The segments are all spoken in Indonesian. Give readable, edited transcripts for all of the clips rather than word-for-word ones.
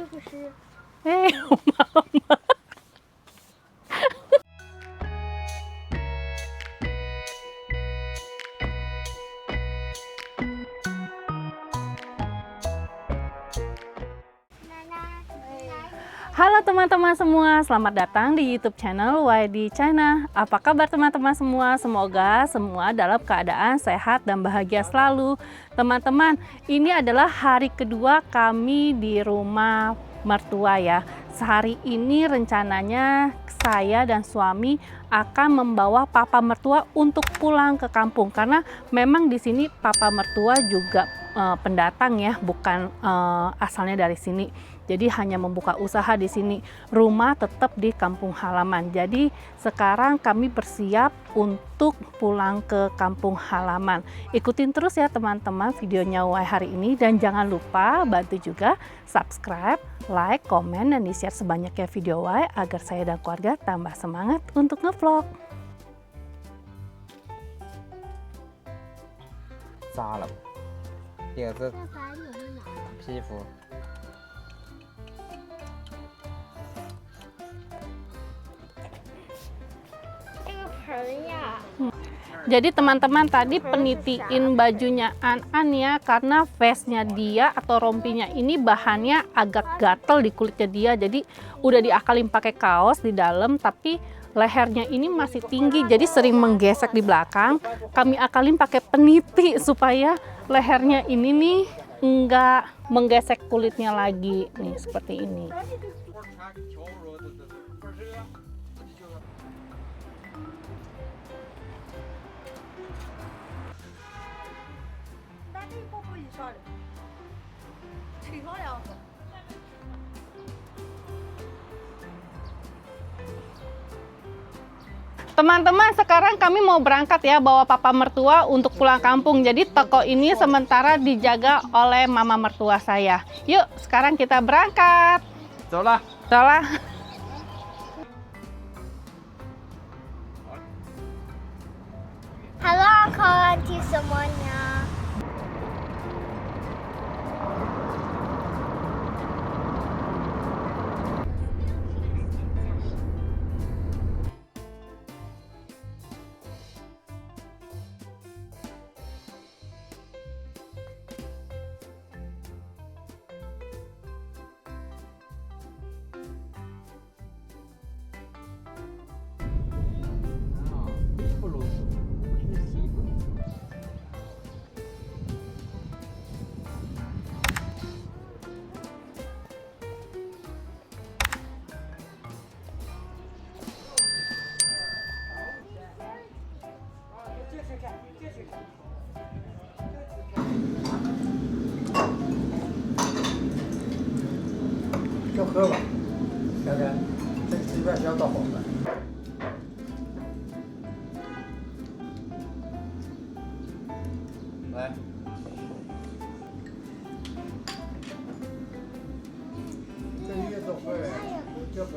这个是 Mama. Halo teman-teman semua, selamat datang di YouTube channel YD China. Apa kabar teman-teman semua? Semoga semua dalam keadaan sehat dan bahagia selalu. Teman-teman, ini adalah hari kedua kami di rumah mertua ya. Sehari ini rencananya saya dan suami akan membawa papa mertua untuk pulang ke kampung karena memang di sini papa mertua juga pendatang ya, bukan asalnya dari sini. Jadi hanya membuka usaha di sini. Rumah tetap di kampung halaman. Jadi sekarang kami bersiap untuk pulang ke kampung halaman. Ikutin terus ya teman-teman videonya Y hari ini dan jangan lupa bantu juga subscribe, like, komen dan di-share sebanyaknya video Y agar saya dan keluarga tambah semangat untuk ngevlog. 扎了，第二个这反正是哪？皮肤。 这个盆呀， Jadi teman-teman tadi penitiin bajunya An ya karena vestnya dia atau rompinya ini bahannya agak gatel di kulitnya dia. Jadi udah diakalin pakai kaos di dalam tapi lehernya ini masih tinggi jadi sering menggesek di belakang. Kami akalin pakai peniti supaya lehernya ini nih enggak menggesek kulitnya lagi nih seperti ini. Teman-teman, sekarang kami mau berangkat ya bawa papa mertua untuk pulang kampung. Jadi toko ini sementara dijaga oleh mama mertua saya. Yuk, sekarang kita berangkat. 走了。 Salah. Halo uncle auntie semuanya.就喝吧，看看这个鸡饭要到好了。来，这一个都喝呀，就喝。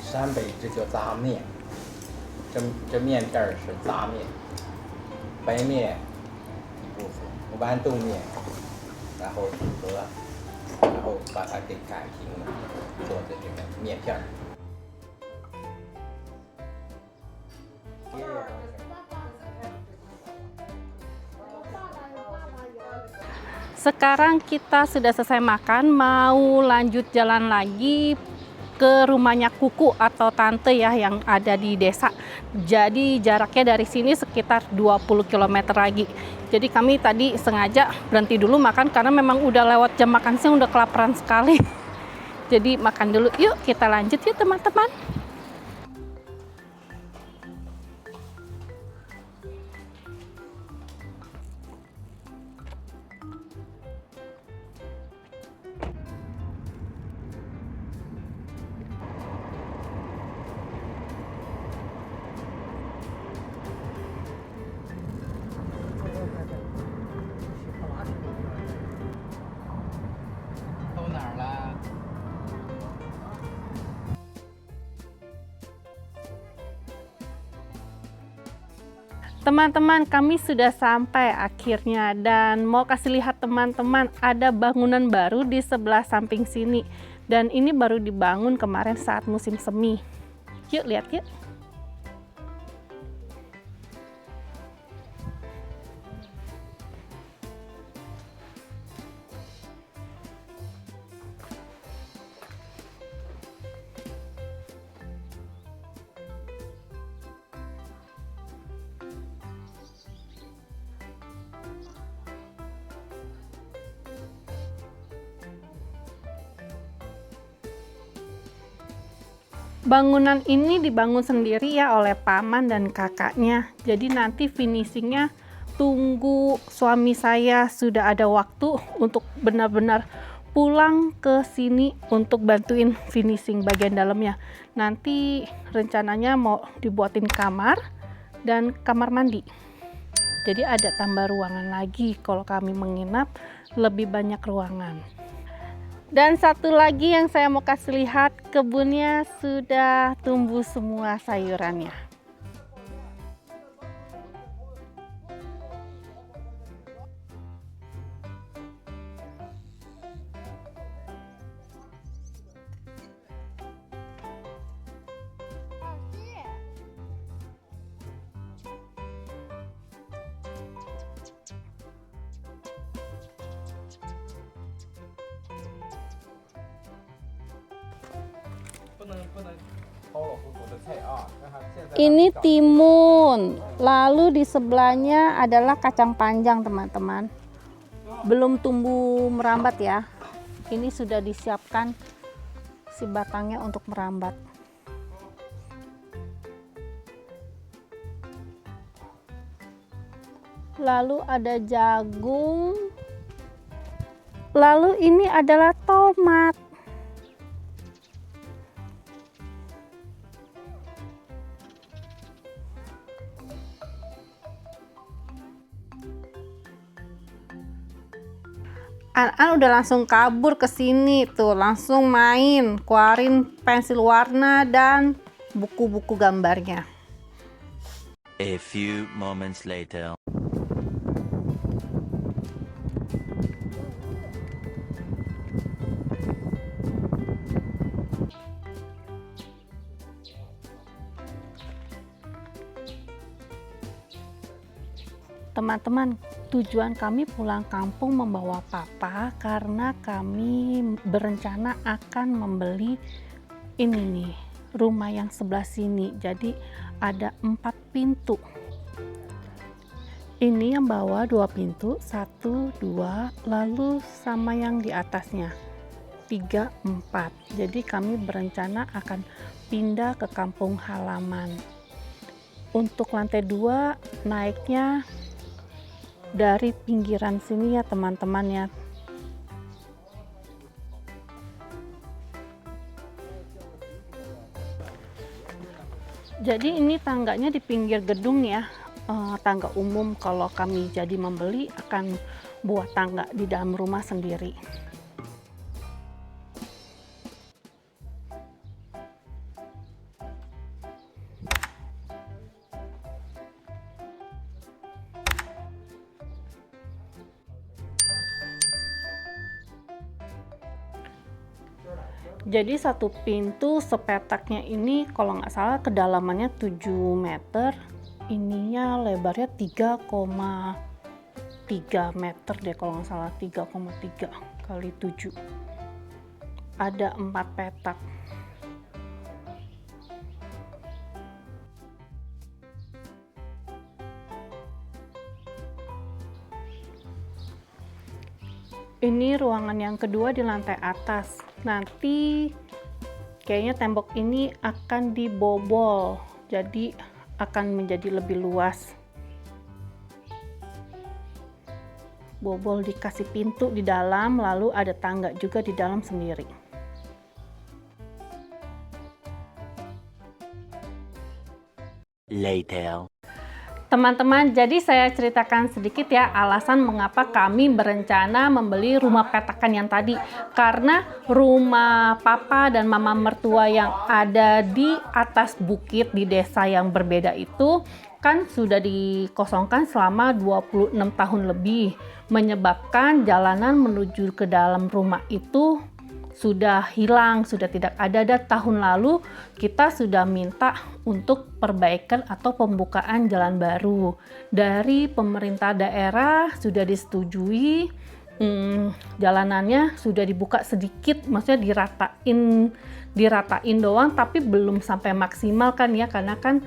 陕北这叫杂面，这面片儿是杂面，白面一部分，豌豆面，然后组合，然后把它给擀平了，做的这个面片儿。 Sekarang kita sudah selesai makan, mau lanjut jalan lagi ke rumahnya kuku atau tante ya yang ada di desa. Jadi jaraknya dari sini sekitar 20 km lagi. Jadi kami tadi sengaja berhenti dulu makan karena memang udah lewat jam makan siang, udah kelaparan sekali. Jadi makan dulu, yuk kita lanjut yuk teman-teman. Teman-teman, kami sudah sampai akhirnya dan mau kasih lihat teman-teman, ada bangunan baru di sebelah samping sini. Dan ini baru dibangun kemarin saat musim semi. Yuk lihat yuk. Bangunan ini dibangun sendiri ya oleh paman dan kakaknya. Jadi nanti finishingnya tunggu suami saya sudah ada waktu untuk benar-benar pulang ke sini untuk bantuin finishing bagian dalamnya. Nanti rencananya mau dibuatin kamar dan kamar mandi. Jadi ada tambah ruangan lagi kalau kami menginap, lebih banyak ruangan. Dan satu lagi yang saya mau kasih lihat, kebunnya sudah tumbuh semua sayurannya. Ini timun, lalu di sebelahnya adalah kacang panjang teman-teman. Belum tumbuh merambat ya. Ini sudah disiapkan si batangnya untuk merambat. Lalu ada jagung. Lalu ini adalah tomat. An udah langsung kabur ke sini tuh, langsung main, keluarin pensil warna dan buku-buku gambarnya. A few moments later. Teman-teman, tujuan kami pulang kampung membawa papa karena kami berencana akan membeli ini nih, rumah yang sebelah sini. Jadi ada 4 pintu. Ini yang bawa 2 pintu, 1, 2, lalu sama yang di atasnya 3, 4. Jadi kami berencana akan pindah ke kampung halaman. Untuk lantai 2 naiknya dari pinggiran sini ya teman-teman ya. Jadi ini tangganya di pinggir gedung ya, tangga umum. Kalau kami jadi membeli akan buat tangga di dalam rumah sendiri. Jadi satu pintu sepetaknya ini kalau nggak salah kedalamannya 7 meter, ininya lebarnya 3,3 meter deh kalau nggak salah, 3,3 kali 7. Ada 4 petak. Ini ruangan yang kedua di lantai atas. Nanti kayaknya tembok ini akan dibobol, jadi akan menjadi lebih luas. Bobol, dikasih pintu di dalam, lalu ada tangga juga di dalam sendiri. Later. Teman-teman, jadi saya ceritakan sedikit ya alasan mengapa kami berencana membeli rumah petakan yang tadi. Karena rumah papa dan mama mertua yang ada di atas bukit di desa yang berbeda itu kan sudah dikosongkan selama 26 tahun lebih, menyebabkan jalanan menuju ke dalam rumah itu sudah hilang, sudah tidak ada. Dan tahun lalu kita sudah minta untuk perbaikan atau pembukaan jalan baru dari pemerintah daerah, sudah disetujui. Jalanannya sudah dibuka sedikit, maksudnya diratain doang, tapi belum sampai maksimal kan ya, karena kan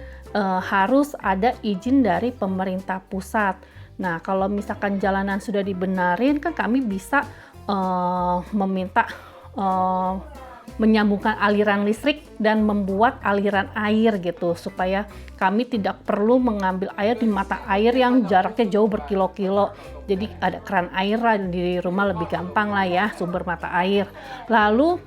harus ada izin dari pemerintah pusat. Nah, kalau misalkan jalanan sudah dibenarin kan kami bisa meminta menyambungkan aliran listrik dan membuat aliran air gitu, supaya kami tidak perlu mengambil air di mata air yang jaraknya jauh berkilo-kilo. Jadi ada keran air di rumah, lebih gampang lah ya sumber mata air. Lalu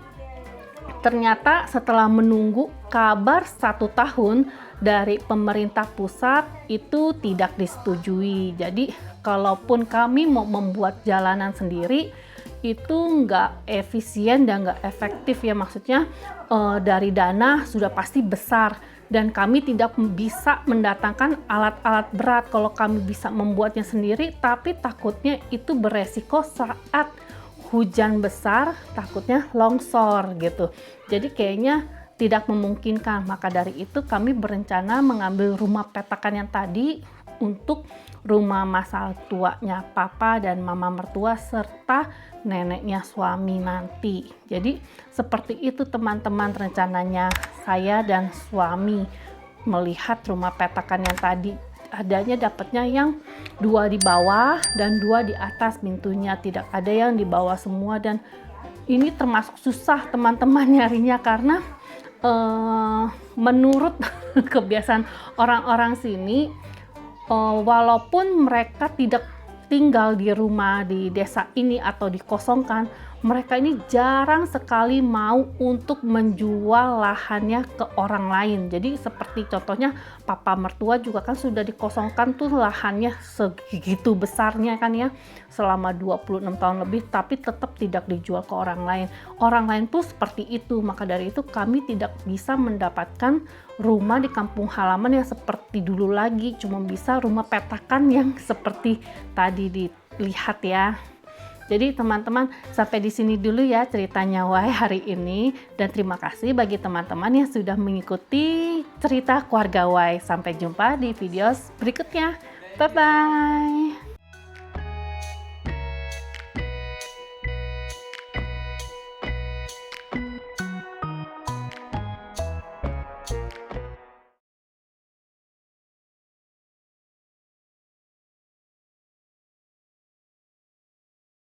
ternyata setelah menunggu kabar 1 tahun dari pemerintah pusat itu tidak disetujui. Jadi kalaupun kami mau membuat jalanan sendiri itu nggak efisien dan nggak efektif ya, maksudnya dari dana sudah pasti besar dan kami tidak bisa mendatangkan alat-alat berat. Kalau kami bisa membuatnya sendiri, tapi takutnya itu beresiko saat hujan besar, takutnya longsor gitu. Jadi kayaknya tidak memungkinkan. Maka dari itu kami berencana mengambil rumah petakan yang tadi untuk rumah masa tuanya papa dan mama mertua serta neneknya suami nanti. Jadi seperti itu teman-teman rencananya saya dan suami melihat rumah petakan yang tadi. Adanya dapatnya yang 2 di bawah dan 2 di atas pintunya, tidak ada yang di bawah semua. Dan ini termasuk susah teman-teman nyarinya karena menurut kebiasaan orang-orang sini, walaupun mereka tidak tinggal di rumah di desa ini atau dikosongkan, mereka ini jarang sekali mau untuk menjual lahannya ke orang lain. Jadi seperti contohnya papa mertua juga kan sudah dikosongkan tuh lahannya segitu besarnya kan ya, selama 26 tahun lebih, tapi tetap tidak dijual ke orang lain. Orang lain tuh seperti itu. Maka dari itu kami tidak bisa mendapatkan rumah di kampung halaman yang seperti dulu lagi, cuma bisa rumah petakan yang seperti tadi dilihat ya. Jadi teman-teman, sampai di sini dulu ya ceritanya Wai hari ini, dan terima kasih bagi teman-teman yang sudah mengikuti cerita keluarga Wai. Sampai jumpa di video berikutnya. Bye bye.